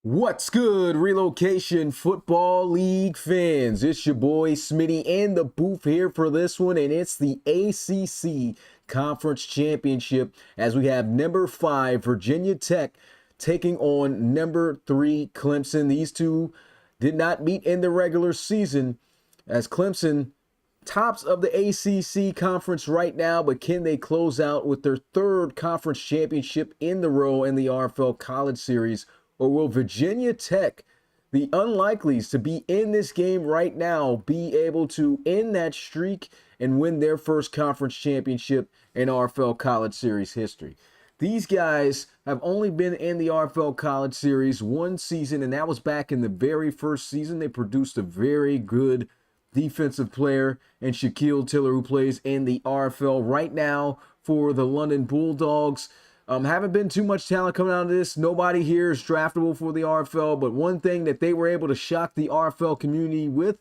What's good, Relocation Football League fans? It's your boy Smitty in the booth here for this one, and it's the ACC Conference Championship as we have number 5 Virginia Tech taking on number 3 Clemson. These two did not meet in the regular season as Clemson tops of the ACC conference right now, but can they close out with their third conference championship in the row in the RFL College Series? Or will Virginia Tech, the unlikelies to be in this game right now, be able to end that streak and win their first conference championship in RFL College Series history? These guys have only been in the RFL College Series one season, and that was back in the very first season. They produced a very good defensive player in Shaquille Tiller, who plays in the RFL right now for the London Bulldogs. Haven't been too much talent coming out of this. Nobody here is draftable for the RFL, but one thing that they were able to shock the RFL community with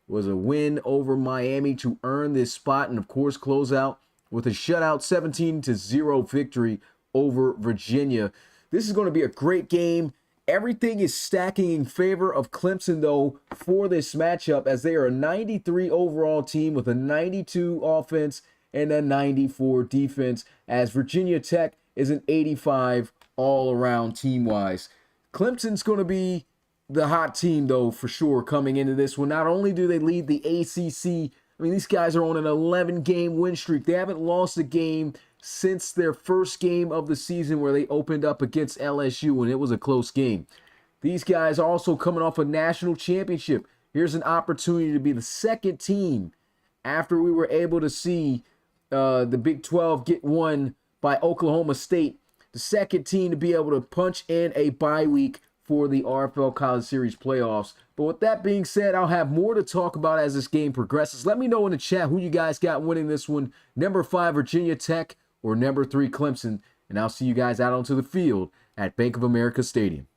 was a win over Miami to earn this spot and, of course, close out with a shutout 17-0 victory over Virginia. This is going to be a great game. Everything is stacking in favor of Clemson, though, for this matchup, as they are a 93 overall team with a 92 offense and a 94 defense, as Virginia Tech is an 85 all-around team-wise. Clemson's going to be the hot team, though, for sure, coming into this one. Not only do they lead the ACC, I mean, these guys are on an 11-game win streak. They haven't lost a game since their first game of the season where they opened up against LSU, and it was a close game. These guys are also coming off a national championship. Here's an opportunity to be the second team after we were able to see the Big 12 get won by Oklahoma State, the second team to be able to punch in a bye week for the RFL College Series playoffs. But with that being said, I'll have more to talk about as this game progresses. Let me know in the chat who you guys got winning this one, number 5 Virginia Tech or number 3 Clemson, and I'll see you guys out onto the field at Bank of America Stadium.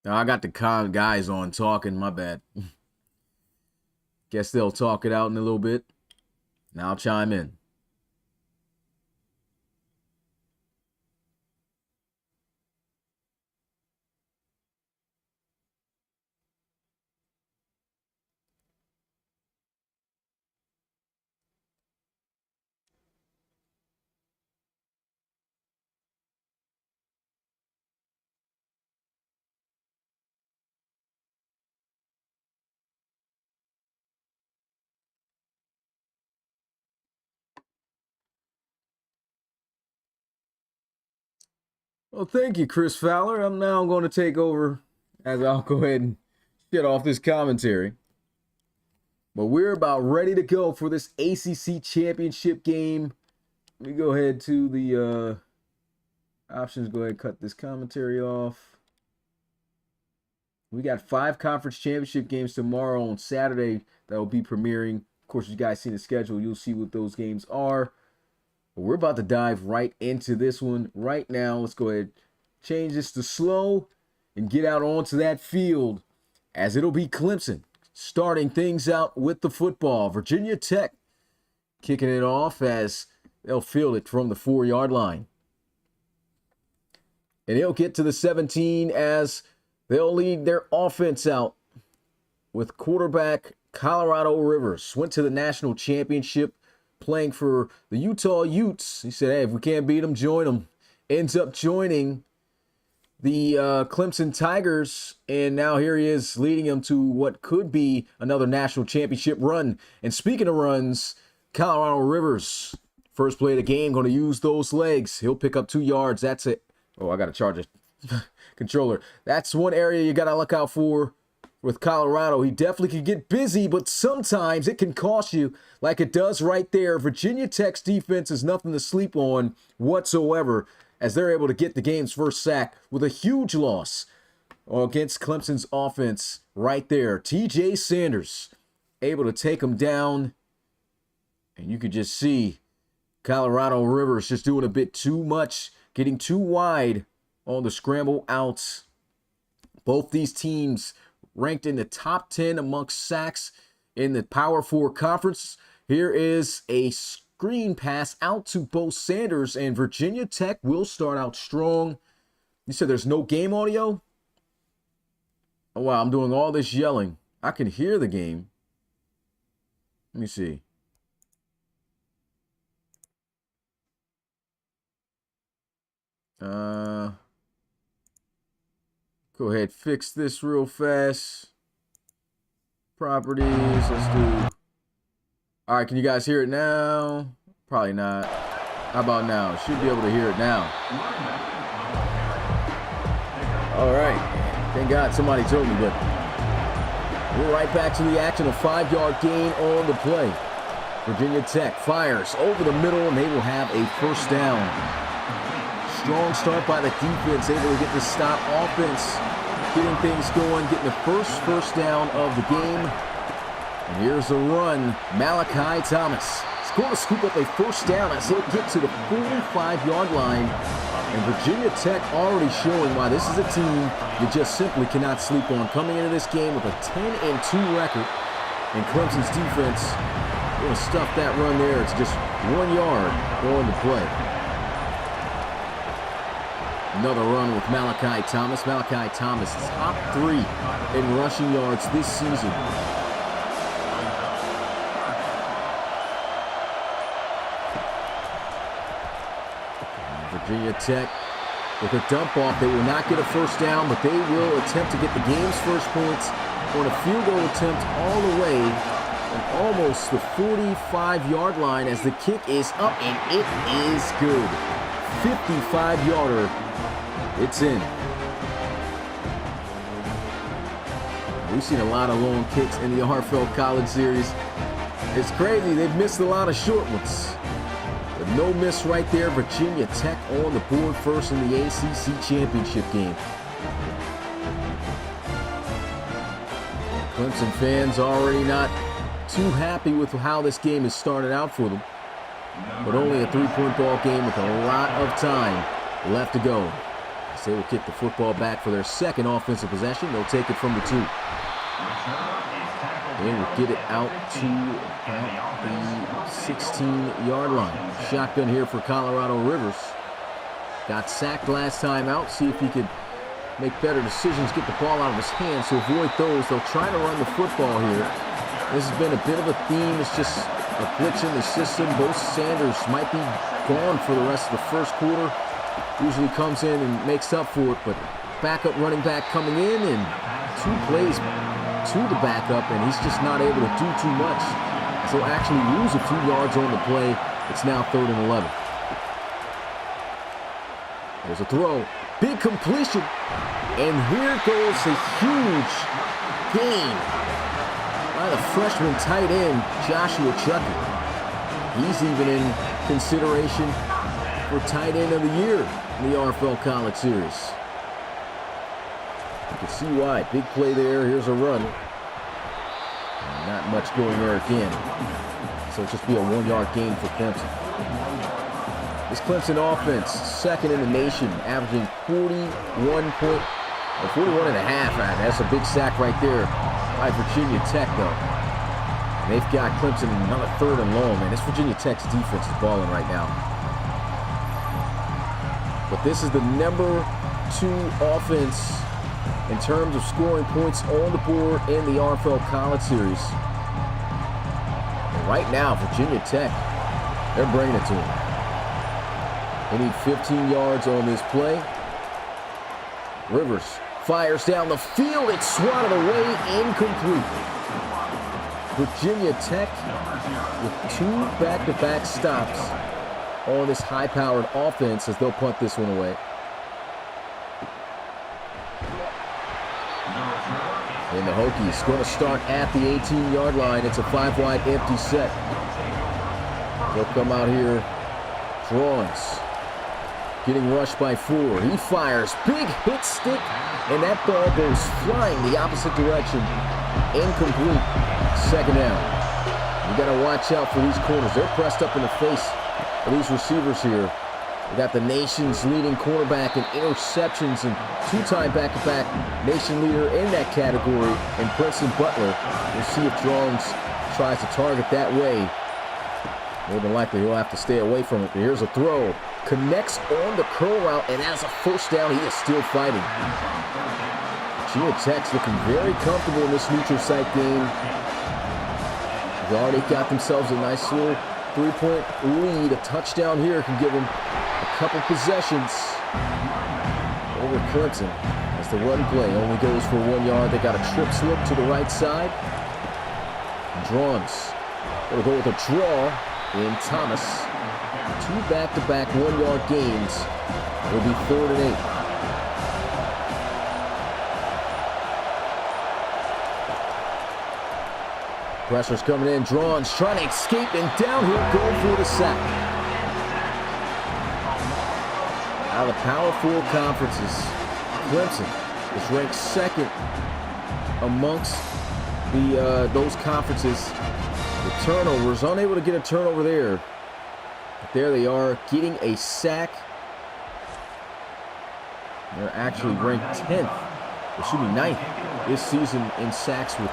I got the guys on talking, my bad. Guess they'll talk it out in a little bit. Now I'll chime in. Well, thank you, Chris Fowler. I'm now going to take over as I'll go ahead and get off this commentary. But we're about ready to go for this ACC championship game. Let me go ahead to the options. Go ahead and cut this commentary off. We got 5 conference championship games tomorrow on Saturday that will be premiering. Of course, you guys see the schedule. You'll see what those games are. But we're about to dive right into this one right now. Let's go ahead, change this to slow, and get out onto that field, as it'll be Clemson starting things out with the football. Virginia Tech kicking it off as they'll field it from the 4-yard line. And they'll get to the 17 as they'll lead their offense out with quarterback Colorado Rivers. Went to the national championship playing for the Utah Utes. He said, hey, if we can't beat them, join them. Ends up joining the Clemson Tigers, and now here he is leading them to what could be another national championship run. And speaking of runs, Colorado Rivers, first play of the game, going to use those legs. He'll pick up 2 yards. That's it. Oh, I got to charge it. Controller. That's one area you got to look out for with Colorado. He definitely can get busy, but sometimes it can cost you, like it does right there. Virginia Tech's defense is nothing to sleep on whatsoever, as they're able to get the game's first sack with a huge loss against Clemson's offense right there. TJ Sanders able to take him down, and you could just see Colorado Rivers just doing a bit too much, getting too wide on the scramble outs. Both these teams ranked in the top 10 amongst sacks in the Power 4 conference. Here is a screen pass out to Bo Sanders, and Virginia Tech will start out strong. You said there's no game audio? Oh, wow, I'm doing all this yelling. I can hear the game. Let me see. Go ahead, fix this real fast. Properties, let's do. All right, can you guys hear it now? Probably not. How about now? Should be able to hear it now. All right, thank God somebody told me, but we're right back to the action. A 5-yard gain on the play. Virginia Tech fires over the middle, and they will have a first down. Strong start by the defense, able to get the stop offense, getting things going, getting the first down of the game. And here's the run. Malachi Thomas is going to scoop up a first down as he'll get to the 45-yard line. And Virginia Tech already showing why this is a team you just simply cannot sleep on. Coming into this game with a 10-2 record, and Clemson's defense going to stuff that run there. It's just 1 yard on the play. Another run with Malachi Thomas. Malachi Thomas, top 3 in rushing yards this season. Virginia Tech with a dump off. They will not get a first down, but they will attempt to get the game's first points on a field goal attempt all the way and almost the 45-yard line as the kick is up, and it is good. 55-yarder. It's in. We've seen a lot of long kicks in the RFL College Series. It's crazy. They've missed a lot of short ones. But no miss right there. Virginia Tech on the board first in the ACC championship game. Clemson fans already not too happy with how this game has started out for them. But only a 3-point ball game with a lot of time left to go. They will kick the football back for their second offensive possession. They'll take it from the 2. They will get it out to the 16-yard line. Shotgun here for Colorado Rivers. Got sacked last time out. See if he could make better decisions, get the ball out of his hands to avoid those. They'll try to run the football here. This has been a bit of a theme. It's just a glitch in the system. Bo Sanders might be gone for the rest of the first quarter. Usually comes in and makes up for it, but backup running back coming in and 2 plays to the backup, and he's just not able to do too much. So actually lose a few yards on the play. It's now 3rd and 11. There's a throw. Big completion. And here goes a huge gain by the freshman tight end, Joshua Chucky. He's even in consideration for tight end of the year in the RFL College Series. You can see why. Big play there. Here's a run. And not much going there again. So it'll just be a 1-yard gain for Clemson. This Clemson offense, second in the nation, averaging 41 and a half. That's a big sack right there by Virginia Tech, though. And they've got Clemson another 3rd and long, man. This Virginia Tech's defense is balling right now. But this is the number 2 offense in terms of scoring points on the board in the RFL College Series. And right now, Virginia Tech, they're bringing it to them. They need 15 yards on this play. Rivers fires down the field. It's swatted away, incomplete. Virginia Tech with 2 back-to-back stops on this high-powered offense as they'll punt this one away. And the Hokies going to start at the 18-yard line. It's a 5-wide empty set. They'll come out here. Drawings. Getting rushed by 4. He fires. Big hit stick. And that ball goes flying the opposite direction. Incomplete. 2nd down. You got to watch out for these corners. They're pressed up in the face of these receivers here. We got the nation's leading cornerback in interceptions and two-time back-to-back nation leader in that category, and Preston Butler. We'll see if Jones tries to target that way. More than likely, he'll have to stay away from it. But here's a throw. Connects on the curl route, and as a first down, he is still fighting. Virginia Tech's looking very comfortable in this neutral site game. They've already got themselves a nice little three-point lead. A touchdown here can give them a couple possessions over Clemson. As the run play only goes for 1 yard. They got a trip slip to the right side. Drawns going to go with a draw in Thomas. Two back-to-back 1 yard gains. It'll be 3rd and 8. Pressure's coming in. Drawns trying to escape, and down he'll go for the sack. Out of the Power 4 conferences, Clemson is ranked 2nd amongst those conferences. The turnovers, unable to get a turnover there. But there they are, getting a sack. They're actually ranked 10th, excuse me, 9th this season in sacks with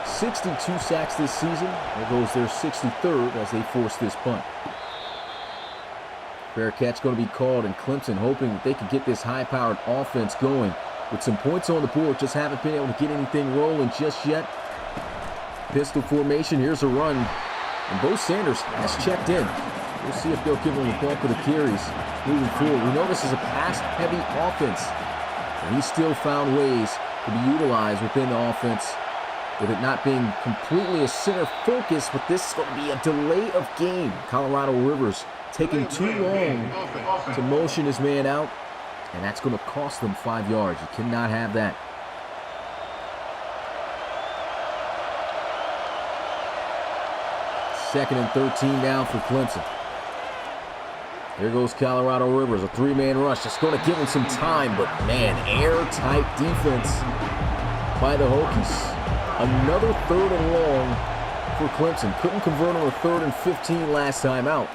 62 sacks this season. There goes their 63rd as they force this punt. Fair catch going to be called, and Clemson hoping that they can get this high-powered offense going. With some points on the board, just haven't been able to get anything rolling just yet. Pistol formation, here's a run. And Bo Sanders has checked in. We'll see if they'll give him the bulk of the carries moving forward. We know this is a pass-heavy offense, and he's still found ways to be utilized within the offense, with it not being completely a center focus, but this is going to be a delay of game. Colorado Rivers taking too long to motion his man out, and that's going to cost them 5 yards. You cannot have that. Second and 13 now for Clemson. Here goes Colorado Rivers, a three-man rush. It's going to give him some time, but man, airtight defense by the Hokies. Another 3rd and long for Clemson. Couldn't convert on a 3rd and 15 last time out.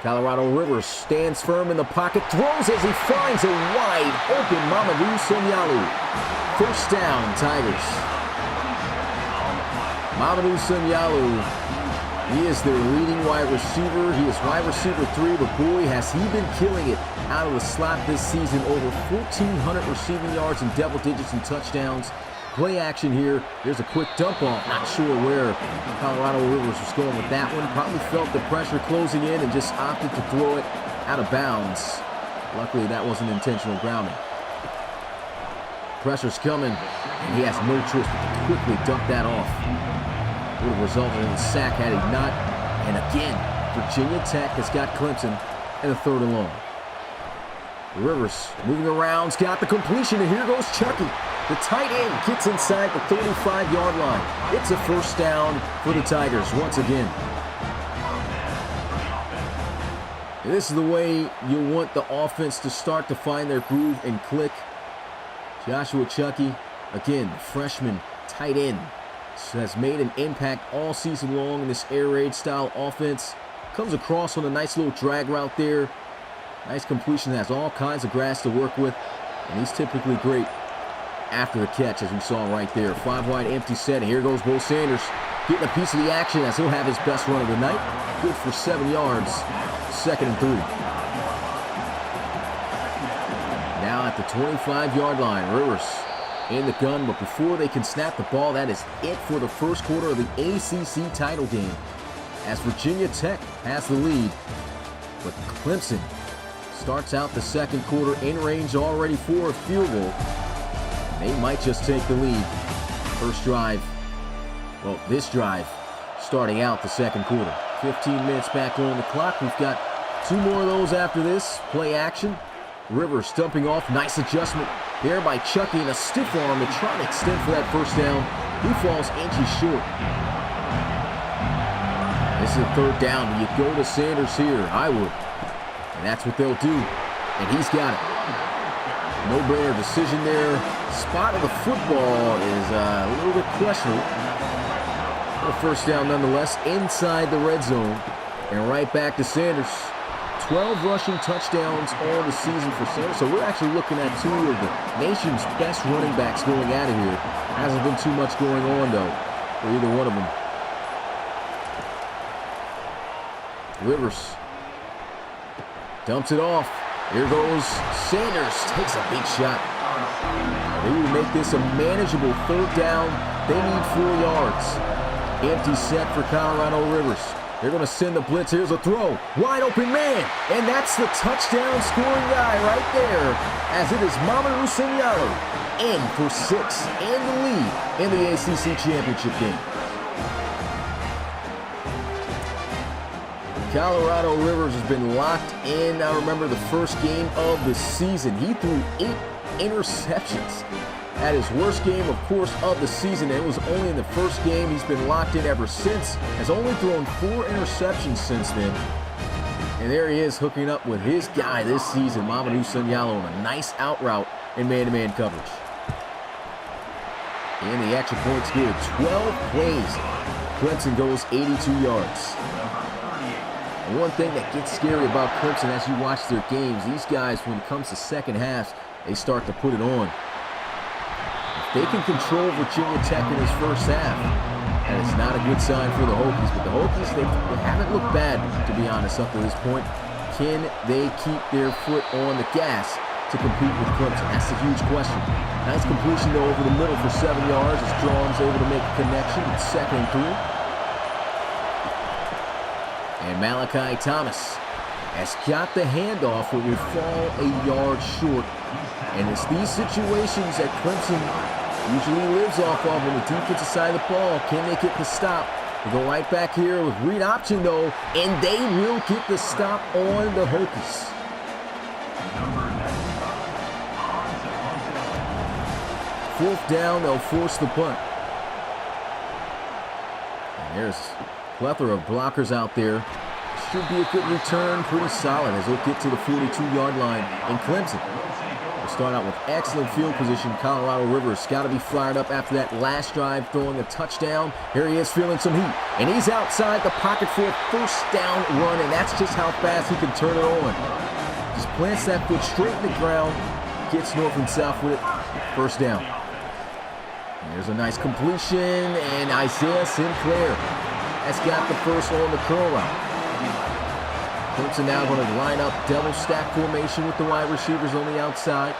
Colorado Rivers stands firm in the pocket, throws as he finds a wide open Mamadou Sunyalu. First down, Tigers. Mamadou Sunyalu, he is their leading wide receiver. He is wide receiver 3, but boy, has he been killing it out of the slot this season. Over 1,400 receiving yards and double digits in touchdowns. Play action here. Here's a quick dump off. Not sure where Colorado Rivers was going with that one. Probably felt the pressure closing in and just opted to throw it out of bounds. Luckily, that wasn't intentional grounding. Pressure's coming, and he has no choice but to quickly dump that off. Would have resulted in a sack had he not. And again, Virginia Tech has got Clemson in a 3rd and long. Rivers moving around, has got the completion, and here goes Chucky. The tight end gets inside the 35-yard line. It's a first down for the Tigers once again. And this is the way you want the offense to start to find their groove and click. Joshua Chucky, again, freshman tight end, has made an impact all season long in this air raid style offense. Comes across on a nice little drag route there. Nice completion, has all kinds of grass to work with, and he's typically great after the catch, as we saw right there. 5 wide empty set, and here goes Bo Sanders getting a piece of the action as he'll have his best run of the night. Good for 7 yards. 2nd and 3. Now at the 25-yard line, Rivers in the gun, but before they can snap the ball, that is it for the first quarter of the ACC title game, as Virginia Tech has the lead, but Clemson starts out the second quarter in range already for a field goal. They might just take the lead. First drive, well, this drive starting out the second quarter. 15 minutes back on the clock. We've got 2 more of those after this. Play action. Rivers stumping off. Nice adjustment there by Chucky, and a stiff arm to try to extend for that first down. He falls inches short. This is a 3rd down. Do you go to Sanders here? I would. And that's what they'll do. And he's got it. No-brainer decision there. Spot of the football is a little bit questionable. A first down nonetheless inside the red zone. And right back to Sanders. 12 rushing touchdowns on the season for Sanders. So we're actually looking at two of the nation's best running backs going out of here. Hasn't been too much going on, though, for either one of them. Rivers dumps it off. Here goes Sanders. Takes a big shot. They will make this a manageable third down. They need 4 yards. Empty set for Colorado Rivers. They're going to send the blitz. Here's a throw. Wide open man. And that's the touchdown scoring guy right there, as it is Mamadou Sanyalo in for 6 and the lead in the ACC championship game. Colorado Rivers has been locked in. I remember the first game of the season. He threw 8 interceptions. At his worst game, of course, of the season. It was only in the first game. He's been locked in ever since. Has only thrown 4 interceptions since then. And there he is hooking up with his guy this season, Mamadou Sanyalo, on a nice out route in man-to-man coverage. And the extra point's good. 12 plays. Clemson goes 82 yards. And one thing that gets scary about Clemson as you watch their games, these guys, when it comes to second halves, they start to put it on. If they can control Virginia Tech in his first half, and it's not a good sign for the Hokies. But the Hokies, they haven't looked bad, to be honest, up to this point. Can they keep their foot on the gas to compete with Clemson? That's the huge question. Nice completion, though, over the middle for 7 yards as John's able to make a connection. It's 2nd and 3. And Malachi Thomas has got the handoff, but will fall a yard short. And it's these situations that Clemson usually lives off of on the defensive side of the ball. Can they get the stop? They go right back here with read option, though, and they will get the stop on the Hokies. Fourth down, they'll force the punt. And there's a plethora of blockers out there. Should be a good return, pretty solid as they'll get to the 42-yard line in Clemson. We'll start out with excellent field position. Colorado Rivers got to be fired up after that last drive, throwing a touchdown. Here he is feeling some heat, and he's outside the pocket for a first down run, and that's just how fast he can turn it on. Just plants that foot straight in the ground, gets north and south with it, first down. And there's a nice completion, and Isaiah Sinclair has got the first on the curl route. Clemson now going to line up double stack formation with the wide receivers on the outside.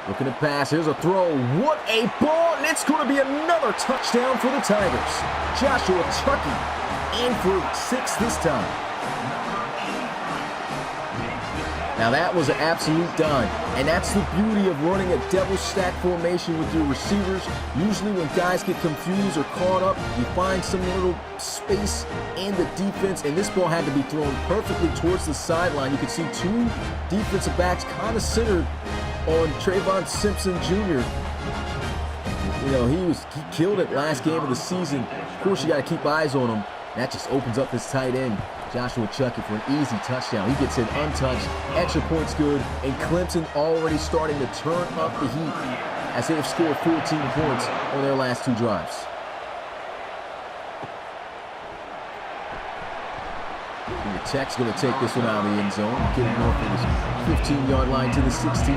Looking to pass. Here's a throw. What a ball! And it's going to be another touchdown for the Tigers. Joshua Tuckey in for 6 this time. Now that was an absolute dime, and that's the beauty of running a double stack formation with your receivers. Usually when guys get confused or caught up, you find some little space in the defense, and this ball had to be thrown perfectly towards the sideline. You could see 2 defensive backs kind of centered on Trayvon Simpson Jr. You know, he killed it last game of the season. Of course, you got to keep eyes on him. That just opens up this tight end, Joshua Chucky, for an easy touchdown. He gets it untouched, extra points good, and Clemson already starting to turn up the heat as they have scored 14 points on their last 2 drives. And the Tech's going to take this one out of the end zone, get it north of his 15-yard line to the 16.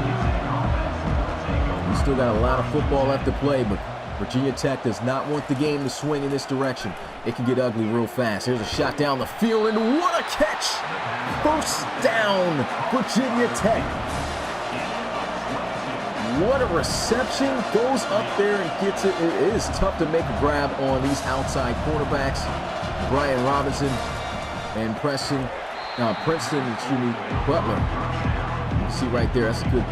We still got a lot of football left to play, but Virginia Tech does not want the game to swing in this direction. It can get ugly real fast. Here's a shot down the field, and what a catch! First down, Virginia Tech. What a reception. Goes up there and gets it. It is tough to make a grab on these outside cornerbacks. Brian Robinson and Princeton, Butler. You see right there, that's a good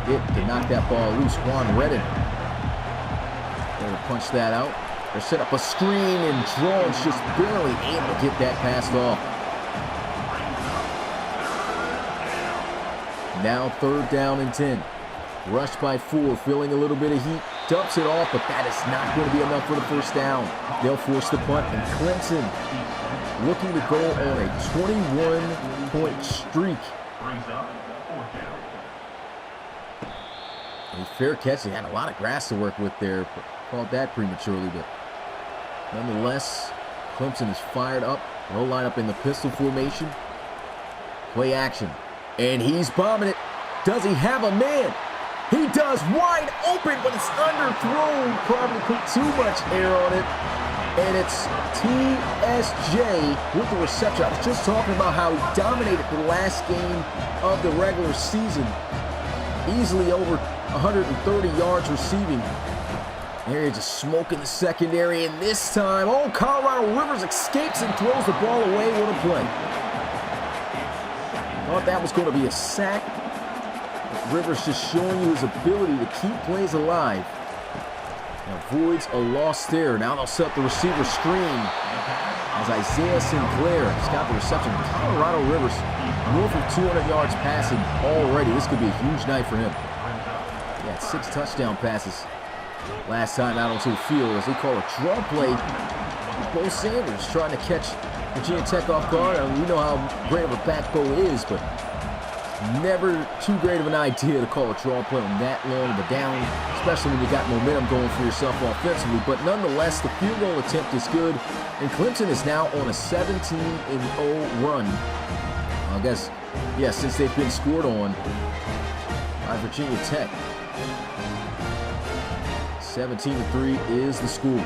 hit to knock that ball loose. Juan Redden. They'll punch that out. They set up a screen, and Drone's just barely able to get that passed off. Now 3rd down and 10. Rushed by 4, feeling a little bit of heat. Dumps it off, but that is not going to be enough for the first down. They'll force the punt, and Clemson looking to go on a 21-point streak. A fair catch. They had a lot of grass to work with there. Called that prematurely, but nonetheless, Clemson is fired up. They'll line up in the pistol formation. Play action. And he's bombing it. Does he have a man? He does, wide open, but it's underthrown. Probably put too much air on it. And it's TSJ with the reception. I was just talking about how he dominated the last game of the regular season. Easily over 130 yards receiving. There he's just smoking the secondary, and this time, oh, Colorado Rivers escapes and throws the ball away. What a play. Thought that was going to be a sack. But Rivers just showing you his ability to keep plays alive. And avoids a loss there. Now they'll set up the receiver screen as Isaiah Sinclair has got the reception. Colorado Rivers north of 200 yards passing already. This could be a huge night for him. He had 6 touchdown passes last time out onto the field as they call a draw play. Bo Sanders trying to catch Virginia Tech off guard. I mean, we know how great of a back Bo is, but never too great of an idea to call a draw play on that long of a down, especially when you got momentum going for yourself offensively. But nonetheless, the field goal attempt is good, and Clemson is now on a 17-0 run. I guess, yeah, since they've been scored on by Virginia Tech. 17-3 is the score.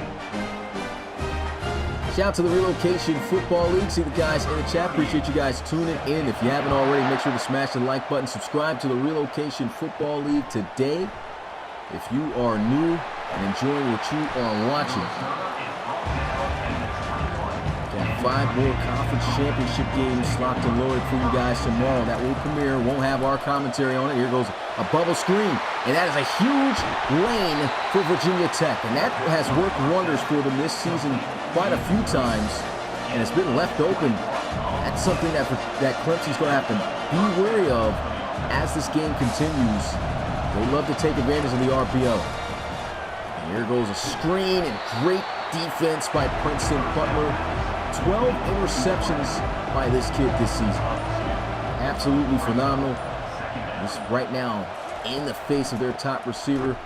Shout out to the Relocation Football League. See the guys in the chat. Appreciate you guys tuning in. If you haven't already, make sure to smash the like button. Subscribe to the Relocation Football League today. If you are new and enjoying what you are watching. Got 5 more conference championship games locked and loaded for you guys tomorrow. That will premiere. Won't have our commentary on it. Here goes a bubble screen. And that is a huge lane for Virginia Tech. And that has worked wonders for them this season quite a few times. And it's been left open. That's something that Clemson's going to have to be wary of as this game continues. They love to take advantage of the RPO. And here goes a screen and great defense by Princeton Butler. 12 interceptions by this kid this season. Absolutely phenomenal. Just right now, in the face of their top receiver,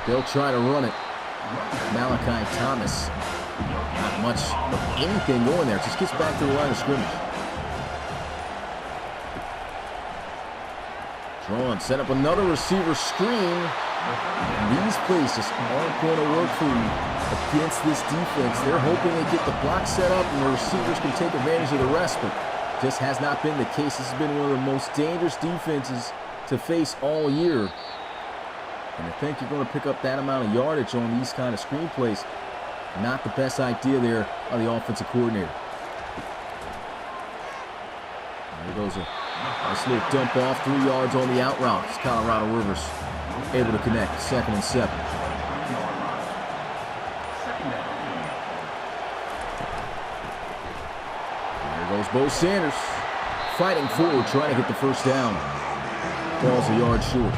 they'll try to run it. Malachi Thomas, not much of anything going there. Just gets back to the line of scrimmage. Drawn, set up another receiver screen. And these plays just aren't going to work for you against this defense. They're hoping they get the block set up and the receivers can take advantage of the rest, but just has not been the case. This has been one of the most dangerous defenses to face all year. And I think you're going to pick up that amount of yardage on these kind of screen plays. Not the best idea there by the offensive coordinator. There goes a nice little dump off, 3 yards on the out route. It's Colorado Rivers able to connect, 2nd and 7. There goes Bo Sanders, fighting forward, trying to get the first down. Ball's a yard short.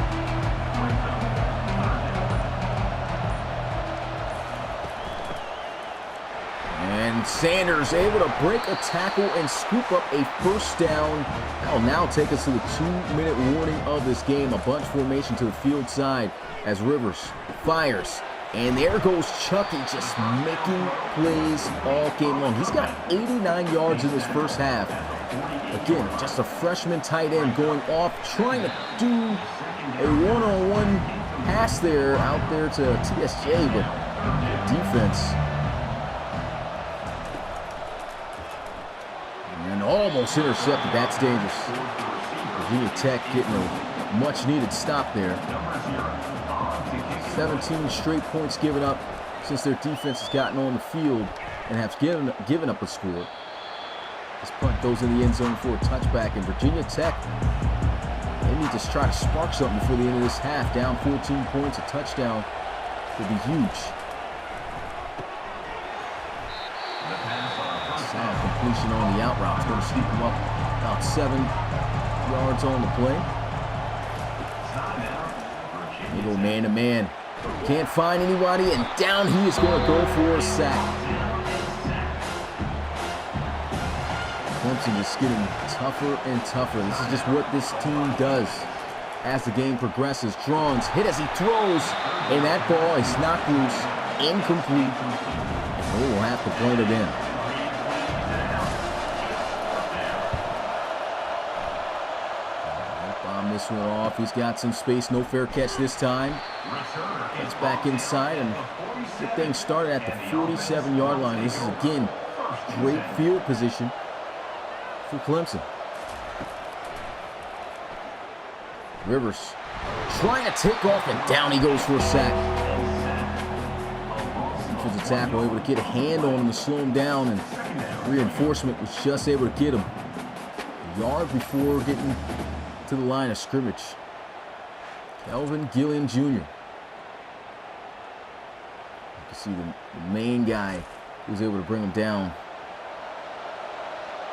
And Sanders able to break a tackle and scoop up a first down. That'll now take us to the 2-minute warning of this game. A bunch formation to the field side as Rivers fires. And there goes Chucky, just making plays all game long. He's got 89 yards in this first half. Again, just a freshman tight end going off, trying to do a one-on-one pass there, out there to TSJ, but defense. And almost intercepted. That's dangerous. Virginia Tech getting a much-needed stop there. 17 straight points given up since their defense has gotten on the field and have given up a score. This punt goes in the end zone for a touchback, and Virginia Tech, they need to try to spark something before the end of this half. Down 14 points, a touchdown would be huge. Sound completion on the out route. It's going to sweep him up about 7 yards on the play. They go man-to-man. Can't find anybody, and down he is going to go for a sack. Clemson is getting tougher and tougher. This is just what this team does as the game progresses. Drawns hit as he throws, and that ball is knocked loose, incomplete, and they will have to point it in. this one off. He's got some space. No fair catch this time. Gets back inside and get things started at the 47-yard line. This is, again, great field position for Clemson. Rivers trying to take off, and down he goes for a sack. Defensive tackle able to get a hand on him to slow him down, and reinforcement was just able to get him a yard before getting to the line of scrimmage. Kelvin Gilliam Jr. You can see the main guy who was able to bring him down.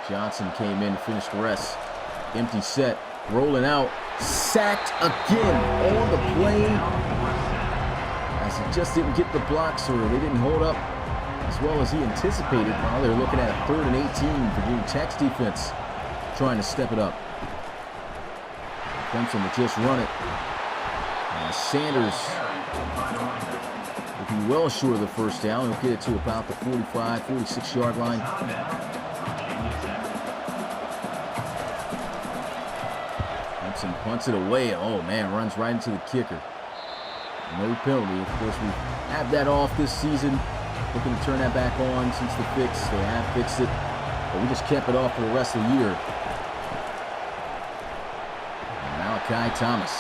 Johnson came in to finish the rest. Empty set, rolling out, sacked again on the play, as he just didn't get the blocks, or they didn't hold up as well as he anticipated. Now they're looking at a 3rd and 18. Virginia Tech's defense trying to step it up. Clemson will just run it. And Sanders will be well short of the first down. He'll get it to about the 45, 46-yard line. Clemson punts it away. Oh, man, runs right into the kicker. No penalty. Of course, we have that off this season. Looking to turn that back on since the fix. They have fixed it, but we just kept it off for the rest of the year. Malachi Thomas.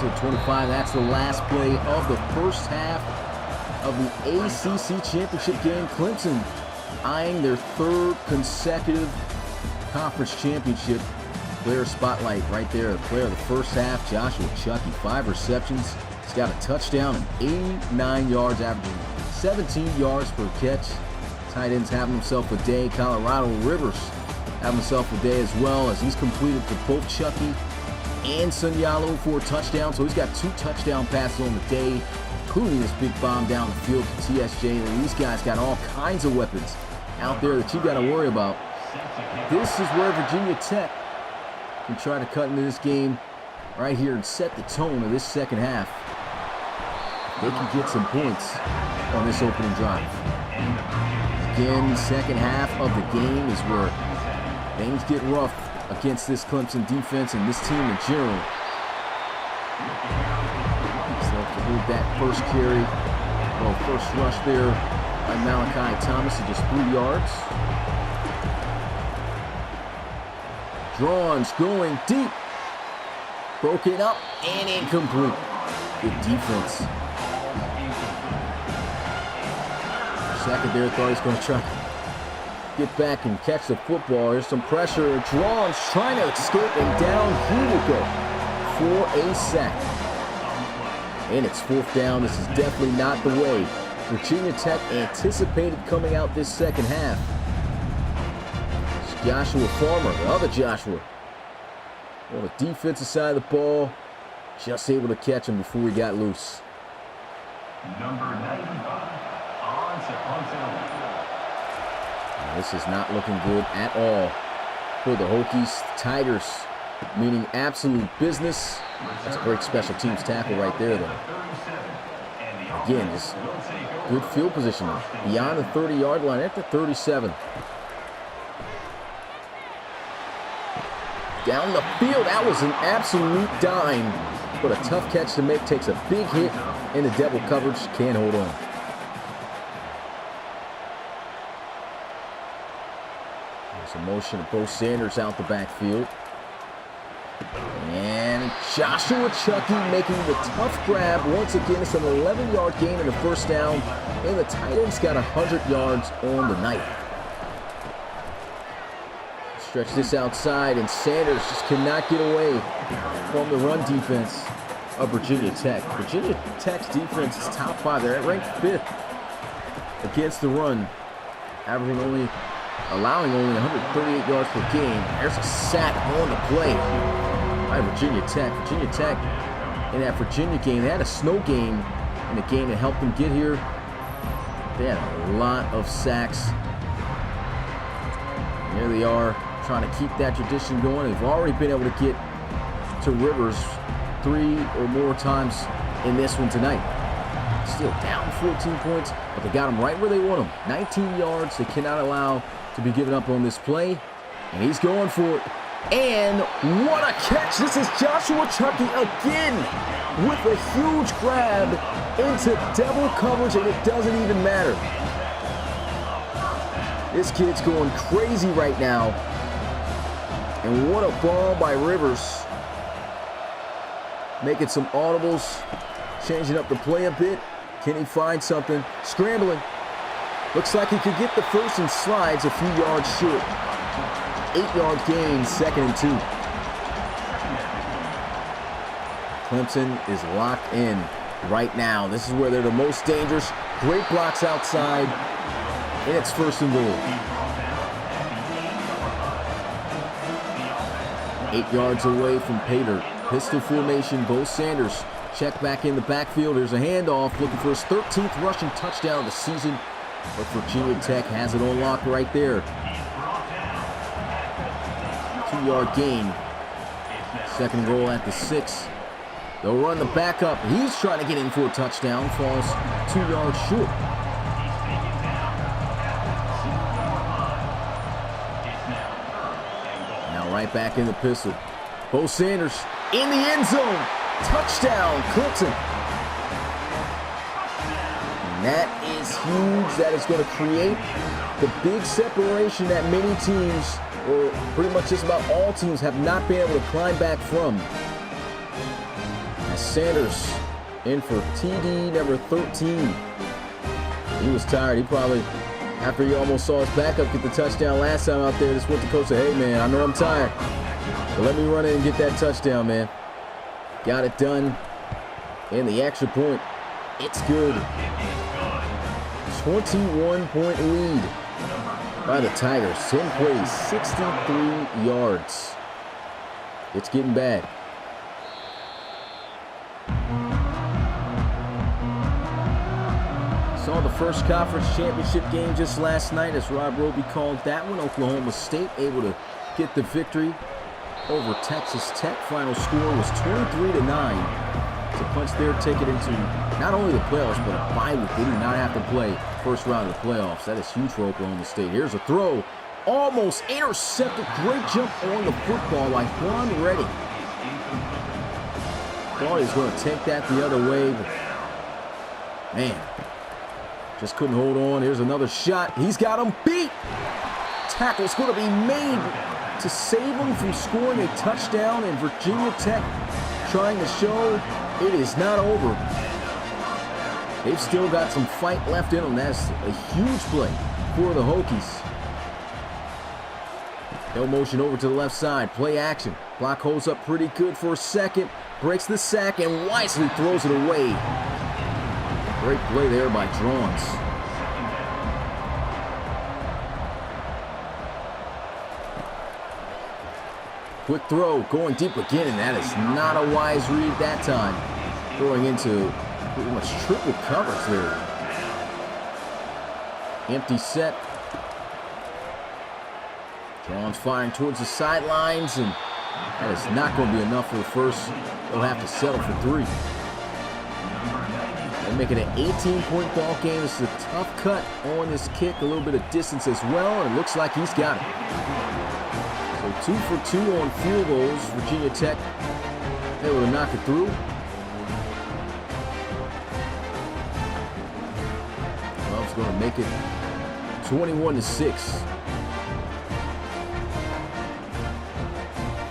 So 25, that's the last play of the first half of the ACC championship game. Clemson eyeing their 3rd consecutive conference championship. Player spotlight right there. The player of the first half, Joshua Chucky, 5 receptions. He's got a touchdown and 89 yards, averaging 17 yards per catch. Tight end's having himself a day. Colorado Rivers having himself a day as well, as he's completed for both Chucky and Sunyalo for a touchdown. So he's got 2 touchdown passes on the day, including this big bomb down the field to TSJ. And these guys got all kinds of weapons out there that you got to worry about. This is where Virginia Tech can try to cut into this game right here and set the tone of this second half. They can get some points on this opening drive. Again, second half of the game is where things get rough against this Clemson defense and this team in general. So to hold that first carry, first rush there by Malachi Thomas at just 3 yards. Drawns going deep. Broke it up and incomplete. Good defense. Second there, thought he's going to try to get back and catch the football. There's some pressure. Drawns trying to escape, and down he will go for a sack. And it's 4th down. This is definitely not the way Virginia Tech anticipated coming out this second half. Joshua Farmer, the other Joshua, on the defensive side of the ball, just able to catch him before he got loose. Number 95, on to Clemson. This is not looking good at all for the Hokies. Tigers, meaning absolute business. That's a great special teams tackle right there, though. Again, just good field position beyond the 30-yard line at the 37. Down the field, that was an absolute dime, but a tough catch to make. Takes a big hit in the double coverage, can't hold on. There's a motion of Bo Sanders out the backfield. And Joshua Chucky making the tough grab. Once again, it's an 11-yard gain in the first down, and the tight end's got 100 yards on the night. Stretch this outside, and Sanders just cannot get away from the run defense of Virginia Tech. Virginia Tech's defense is top 5. They're ranked 5th against the run, allowing only 138 yards per game. There's a sack on the play by Virginia Tech. Virginia Tech, in that Virginia game, they had a snow game in the game that helped them get here. They had a lot of sacks. And here they are, trying to keep that tradition going. They've already been able to get to Rivers 3 or more times in this one tonight. Still down 14 points, but they got them right where they want them. 19 yards, they cannot allow to be given up on this play. And he's going for it. And what a catch. This is Joshua Chucky again with a huge grab into double coverage, and it doesn't even matter. This kid's going crazy right now. And what a ball by Rivers. Making some audibles, changing up the play a bit. Can he find something? Scrambling. Looks like he could get the first and slides a few yards short. 8-yard gain, 2nd and 2. Clemson is locked in right now. This is where they're the most dangerous. Great blocks outside, and it's 1st and goal. 8 yards away from Pater. Pistol formation, Bo Sanders. Check back in the backfield. There's a handoff, looking for his 13th rushing touchdown of the season. But Virginia Tech has it on lock right there. 2-yard gain. 2nd goal at the 6. They'll run the backup. He's trying to get in for a touchdown. Falls 2 yards short. Now right back in the pistol. Bo Sanders in the end zone. Touchdown, Clemson. And that is huge. That is going to create the big separation that many teams, or pretty much just about all teams, have not been able to climb back from. As Sanders in for TD number 13. He was tired. He probably, after he almost saw his backup get the touchdown last time out there, just went to coach and said, hey man, I know I'm tired, but let me run in and get that touchdown, man. Got it done. And the extra point, it's good. 21-point lead by the Tigers. 10 plays, 63 yards. It's getting bad. Saw the first conference championship game just last night, as Rob Roby called that one. Oklahoma State able to get the victory over Texas Tech. Final score was 23-9 to punch their ticket into not only the playoffs, but a bye week. They do not have to play first round of the playoffs. That is huge for Oklahoma State. Here's a throw. Almost intercepted. Great jump on the football by Juan Redding. Thought he was going to take that the other way, but man, just couldn't hold on. Here's another shot. He's got him beat. Tackle's going to be made to save him from scoring a touchdown, and Virginia Tech trying to show it is not over. They've still got some fight left in them. That's a huge play for the Hokies. No motion over to the left side. Play action. Block holds up pretty good for a second. Breaks the sack and wisely throws it away. Great play there by Drons. Quick throw, going deep again, and that is not a wise read that time. Throwing into pretty much triple coverage there. Empty set. Drons firing towards the sidelines, and that is not going to be enough for the first. They'll have to settle for 3. They make it an 18-point ball game. This is a tough cut on this kick, a little bit of distance as well, and it looks like he's got it. So 2 for 2 on field goals. Virginia Tech able to knock it through. Love's going to make it 21-6.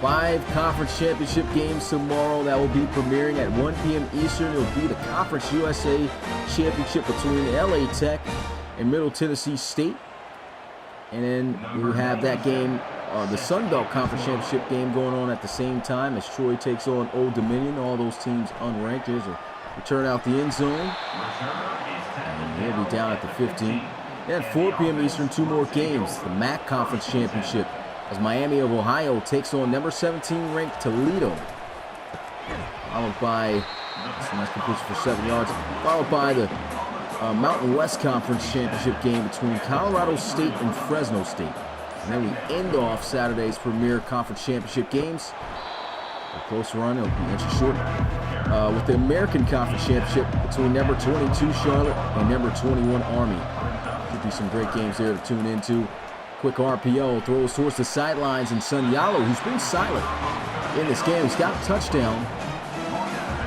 5 conference championship games tomorrow that will be premiering at 1 p.m. Eastern. It will be the Conference USA Championship between LA Tech and Middle Tennessee State. And then we have that game, the Sun Belt Conference Championship game going on at the same time as Troy takes on Old Dominion. All those teams unranked. There's a return out the end zone. And he'll be down at the 15. Then at 4 p.m. Eastern, 2 more games. The MAC Conference Championship, as Miami of Ohio takes on number 17 ranked Toledo. Followed by, that's a nice completion for 7 yards. Followed by the Mountain West Conference Championship game between Colorado State and Fresno State. And then we end off Saturday's premier conference championship games. A close run, it'll be inches short. With the American Conference Championship between number 22 Charlotte and number 21 Army. Should be some great games there to tune into. Quick RPO, throws towards the sidelines, and Sunyalo, who's been silent in this game, he's got a touchdown.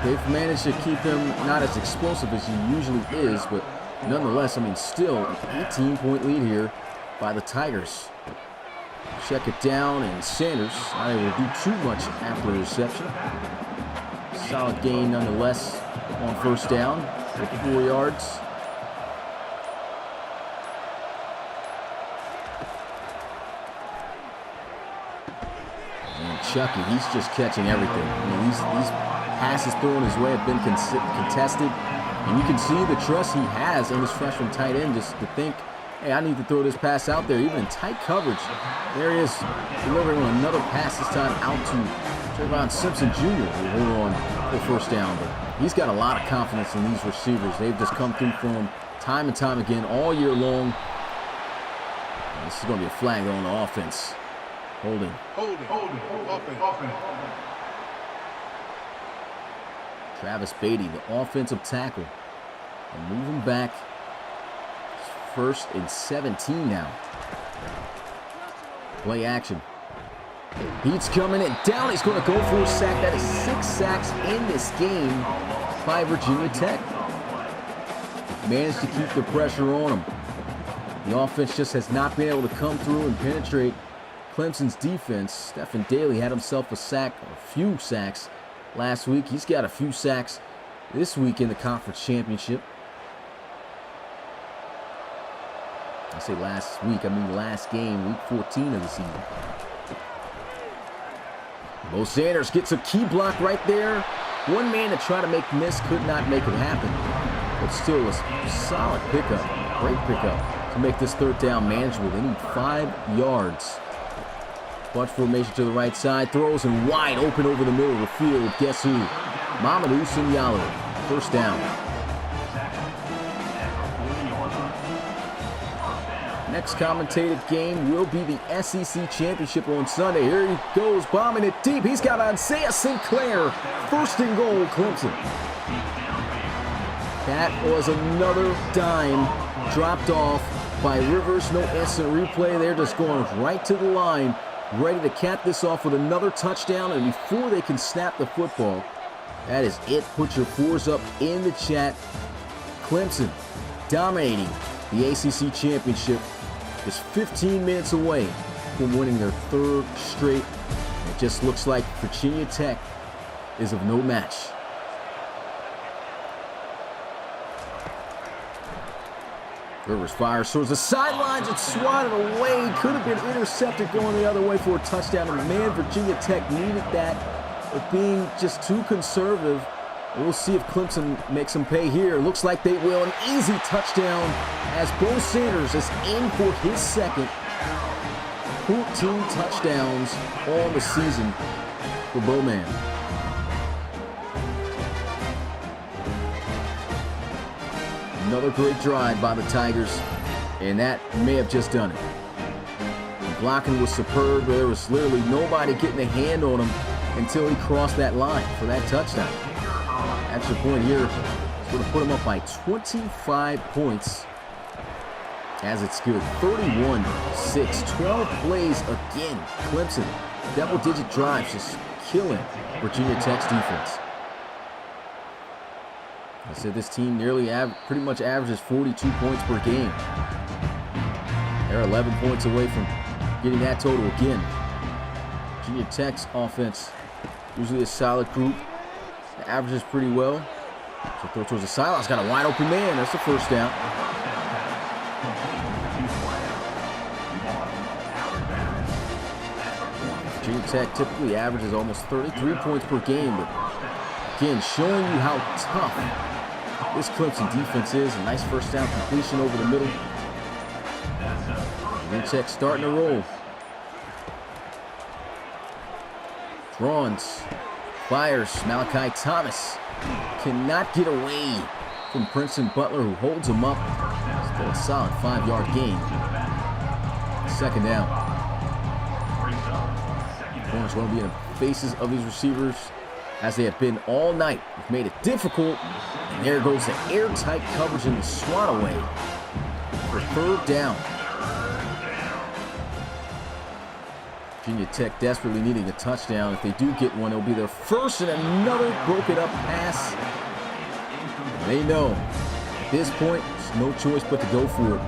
They've managed to keep him not as explosive as he usually is, but nonetheless, I mean, still an 18-point lead here by the Tigers. Check it down, and Sanders not able to do too much after the reception. Solid gain nonetheless on first down with 4 yards. And Chucky, he's just catching everything. I mean, these passes thrown his way have been contested, and you can see the trust he has in his freshman tight end just to think, hey, I need to throw this pass out there, even in tight coverage. There he is, delivering on another pass, this time out to Trayvon Simpson Jr., who hold on for first down. But he's got a lot of confidence in these receivers. They've just come through for him time and time again all year long. And this is going to be a flag on the offense. Holding. Offense. Travis Beatty, the offensive tackle. And moving back. First and 17 now. Play action. Heat's coming in. Down. He's going to go for a sack. That is 6 sacks in this game by Virginia Tech. Managed to keep the pressure on him. The offense just has not been able to come through and penetrate Clemson's defense. Stephen Daly had himself a few sacks last week. He's got a few sacks this week in the conference championship. I say last week, I mean last game, week 14 of the season. Bo Sanders gets a key block right there. One man to try to make miss, could not make it happen. But still a solid pickup, great pickup to make this third down manageable. They need 5 yards. Bunch formation to the right side, throws and wide open over the middle of the field. Guess who? Mamadou Sunyalo, first down. Next commentated game will be the SEC Championship on Sunday. Here he goes, bombing it deep. He's got Isaiah Sinclair. First and goal, Clemson. That was another dime dropped off by Rivers. No instant replay. They're just going right to the line, ready to cap this off with another touchdown. And before they can snap the football, that is it. Put your 4s up in the chat. Clemson dominating the ACC Championship. Just 15 minutes away from winning their 3rd straight. It just looks like Virginia Tech is of no match. Rivers fires towards the sidelines and swatted away. Could have been intercepted going the other way for a touchdown. And man, Virginia Tech needed that, but being just too conservative. We'll see if Clemson makes them pay here. Looks like they will. An easy touchdown as Bo Sanders is in for his second. 14 touchdowns on the season for Bowman. Another great drive by the Tigers, and that may have just done it. The blocking was superb. There was literally nobody getting a hand on him until he crossed that line for that touchdown. Extra point here is going to put him up by 25 points as it's good. 31-6, 12 plays again. Clemson, double-digit drives, just killing Virginia Tech's defense. I said this team nearly pretty much averages 42 points per game. They're 11 points away from getting that total again. Virginia Tech's offense, usually a solid group. The averages pretty well. So throw towards the sideline. Got a wide open man. That's the first down. Virginia Tech typically averages almost 33 points per game. But again, showing you how tough this Clemson defense is. A nice first down completion over the middle. Virginia Tech starting to roll. Drawns. Fires. Malachi Thomas cannot get away from Princeton Butler, who holds him up. Still a solid 5-yard gain. Second down. Corners going to be in the faces of these receivers as they have been all night. They've made it difficult. And there goes the airtight coverage in the swat away for third down. Virginia Tech desperately needing a touchdown. If they do get one, it'll be their first, and another broken up pass. And they know at this point, there's no choice but to go for it.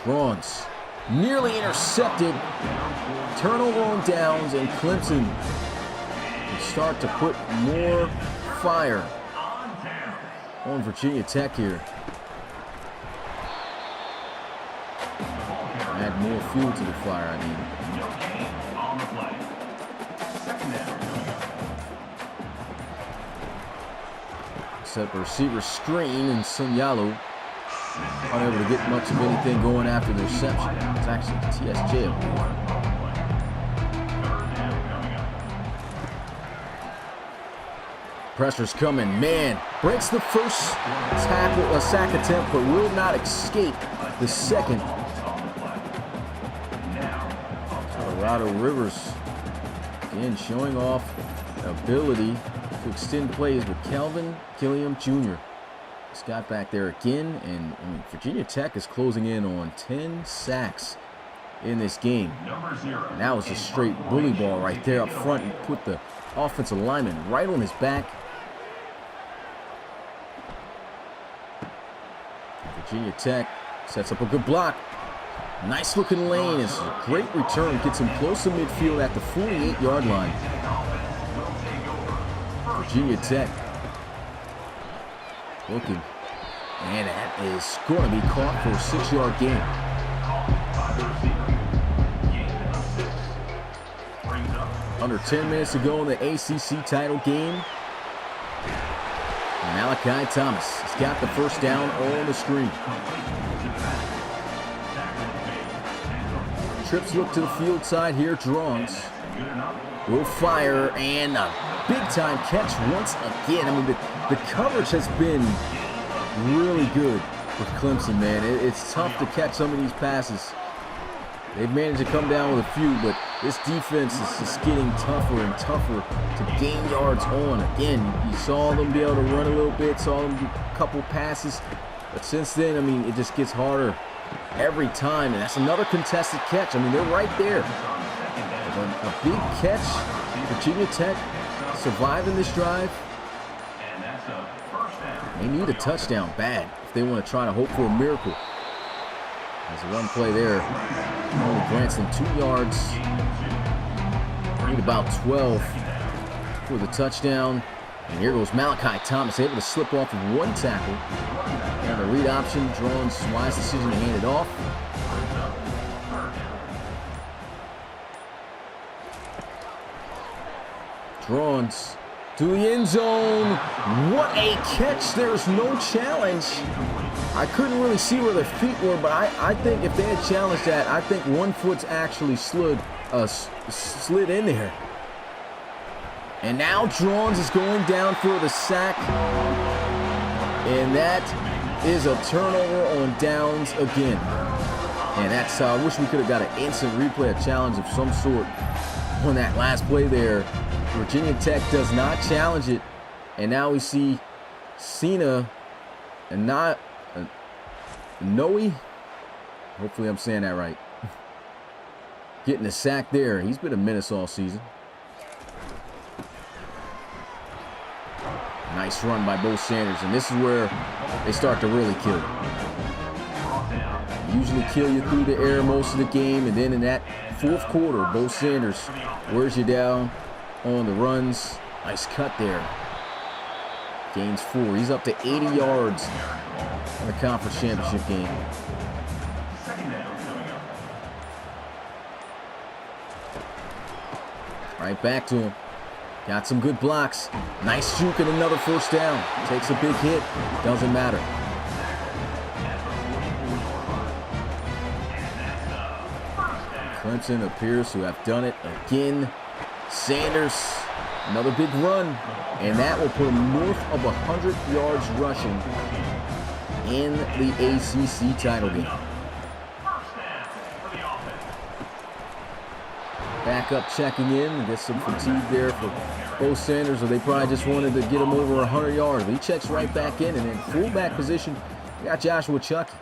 Bronze nearly intercepted. Turnover on downs, and Clemson can start to put more fire on Virginia Tech here. Add more fuel to the fire, I mean. Set up a receiver screen, and Sunyalu unable to get much of anything going after the reception. It's actually TSJ, I believe. Pressure's coming. Man, breaks the first tackle, sack attempt, but will not escape the second. Colorado Rivers, again, showing off ability to extend plays with Calvin Gilliam Jr. Scott back there again, and Virginia Tech is closing in on 10 sacks in this game. And that was a straight bully ball right there up front, and put the offensive lineman right on his back. Virginia Tech sets up a good block. Nice looking lane. It's a great return. Gets him close to midfield at the 48-yard line. Virginia Tech looking. And that is going to be caught for a 6-yard gain. Under 10 minutes to go in the ACC title game. Malachi Thomas has got the first down on the screen. Trips look to the field side here. Drawns will fire, and a big-time catch once again. I mean, the coverage has been really good for Clemson, man. It's tough to catch some of these passes. They've managed to come down with a few, but this defense is just getting tougher and tougher to gain yards on. Again, you saw them be able to run a little bit, saw them do a couple passes, but since then, I mean, it just gets harder every time, and that's another contested catch. I mean, they're right there. A big catch. Virginia Tech surviving this drive. They need a touchdown bad if they want to try to hope for a miracle. There's a run play there. Only grants them 2 yards. Need about 12 for the touchdown. And here goes Malachi Thomas, able to slip off of one tackle. And a read option, Drawns' wise decision to hand it off. Drawns to the end zone. What a catch. There's no challenge. I couldn't really see where their feet were, but I think if they had challenged that, I think one foot's actually slid in there. And now Drawns is going down for the sack. And that is a turnover on downs again. And that's, I wish we could have got an instant replay, a challenge of some sort on that last play there. Virginia Tech does not challenge it. And now we see Cena and not Noe. Hopefully I'm saying that right. Getting a sack there. He's been a menace all season. Nice run by Bo Sanders, and this is where they start to really kill you. Usually kill you through the air most of the game, and then in that fourth quarter, Bo Sanders wears you down on the runs. Nice cut there. Gains 4. He's up to 80 yards in the conference championship game. Right back to him. Got some good blocks. Nice juke and another first down. Takes a big hit. Doesn't matter. Clemson appears to have done it again. Sanders, another big run. And that will put him north of 100 yards rushing in the ACC title game. Backup checking in. I guess some fatigue there for Bo Sanders, or they probably just wanted to get him over 100 yards. But he checks right back in, and in fullback position, we got Joshua Chucky.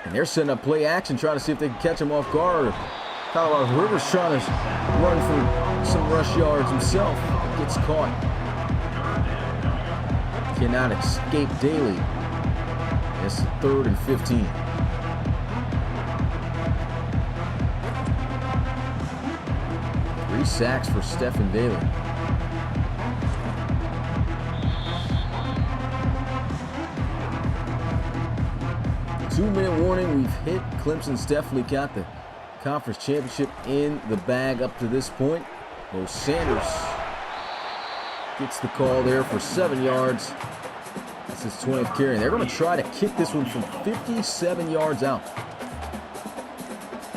And they're setting up play action, trying to see if they can catch him off guard. Colorado Rivers trying to run for some rush yards himself. Gets caught. Cannot escape Daly. It's 3rd and 15. Three sacks for Stephen Daly. The 2-minute warning we've hit. Clemson's definitely got the conference championship in the bag up to this point. Bo Sanders gets the call there for 7 yards. That's his 20th carry. And they're going to try to kick this one from 57 yards out.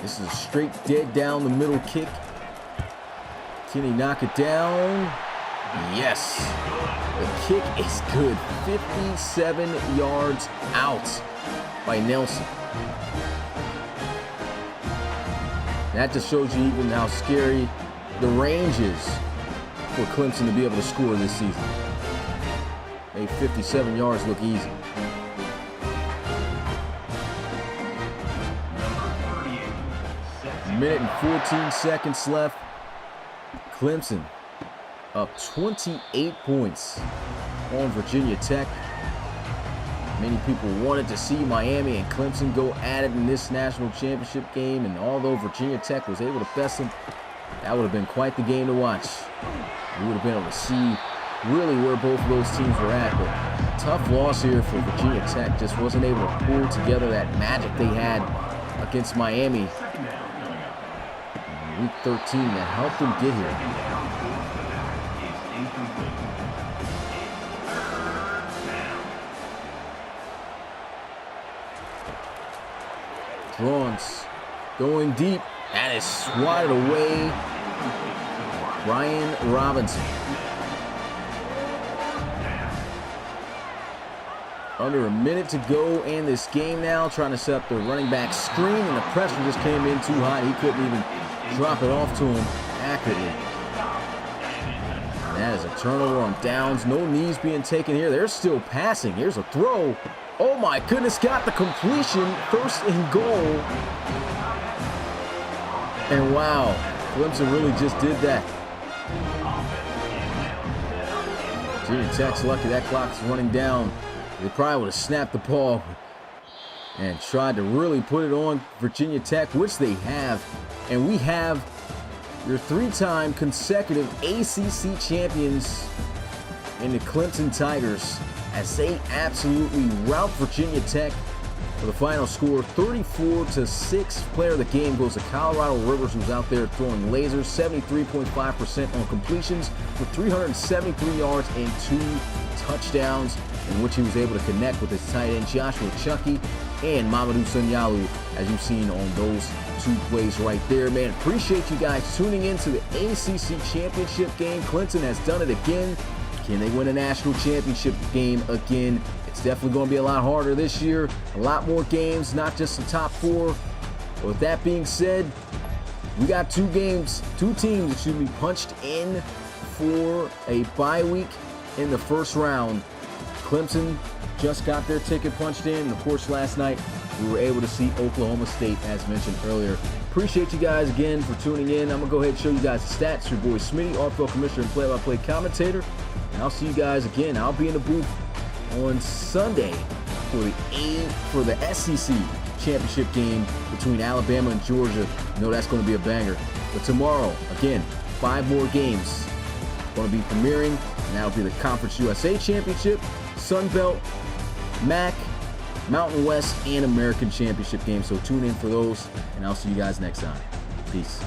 This is a straight dead down the middle kick. Can he knock it down? Yes. The kick is good. 57 yards out by Nelson. That just shows you even how scary the range is for Clemson to be able to score this season. Made 57 yards look easy. Minute and 14 seconds left. Clemson up 28 points on Virginia Tech. Many people wanted to see Miami and Clemson go at it in this national championship game, and although Virginia Tech was able to best them, that would have been quite the game to watch. We would have been able to see really where both of those teams were at, but tough loss here for Virginia Tech. Just wasn't able to pull together that magic they had against Miami in Week 13 that helped them get here. Bronze going deep. That is swatted away. Brian Robinson. Under a minute to go in this game now. Trying to set up the running back screen, and the pressure just came in too hot. He couldn't even drop it off to him accurately. And that is a turnover on downs. No knees being taken here. They're still passing. Here's a throw. Oh my goodness, got the completion, 1st and goal. And wow, Clemson really just did that. Virginia Tech's lucky that clock's running down. They probably would have snapped the ball and tried to really put it on Virginia Tech, which they have. And we have your 3-time consecutive ACC champions in the Clemson Tigers, as they absolutely rout Virginia Tech for the final score, 34-6. Player of the game goes to Colorado Rivers, who's out there throwing lasers, 73.5% on completions with 373 yards and 2 touchdowns, in which he was able to connect with his tight end Joshua Chucky and Mamadou Sanyalu, as you've seen on those 2 plays right there. Man, appreciate you guys tuning in to the ACC championship game. Clemson has done it again. Can they win a national championship game again? It's definitely going to be a lot harder this year. A lot more games, not just the top 4. With that being said, we got 2 teams that should be punched in for a bye week in the first round. Clemson just got their ticket punched in. And of course, last night we were able to see Oklahoma State, as mentioned earlier. Appreciate you guys again for tuning in. I'm going to go ahead and show you guys the stats. Your boy Smitty, RFL Commissioner and play-by-play commentator. And I'll see you guys again. I'll be in the booth on Sunday for the SEC championship game between Alabama and Georgia. You know that's going to be a banger. But tomorrow, again, 5 more games going to be premiering, and that'll be the Conference USA Championship, Sun Belt, MAC, Mountain West, and American Championship games. So tune in for those, and I'll see you guys next time. Peace.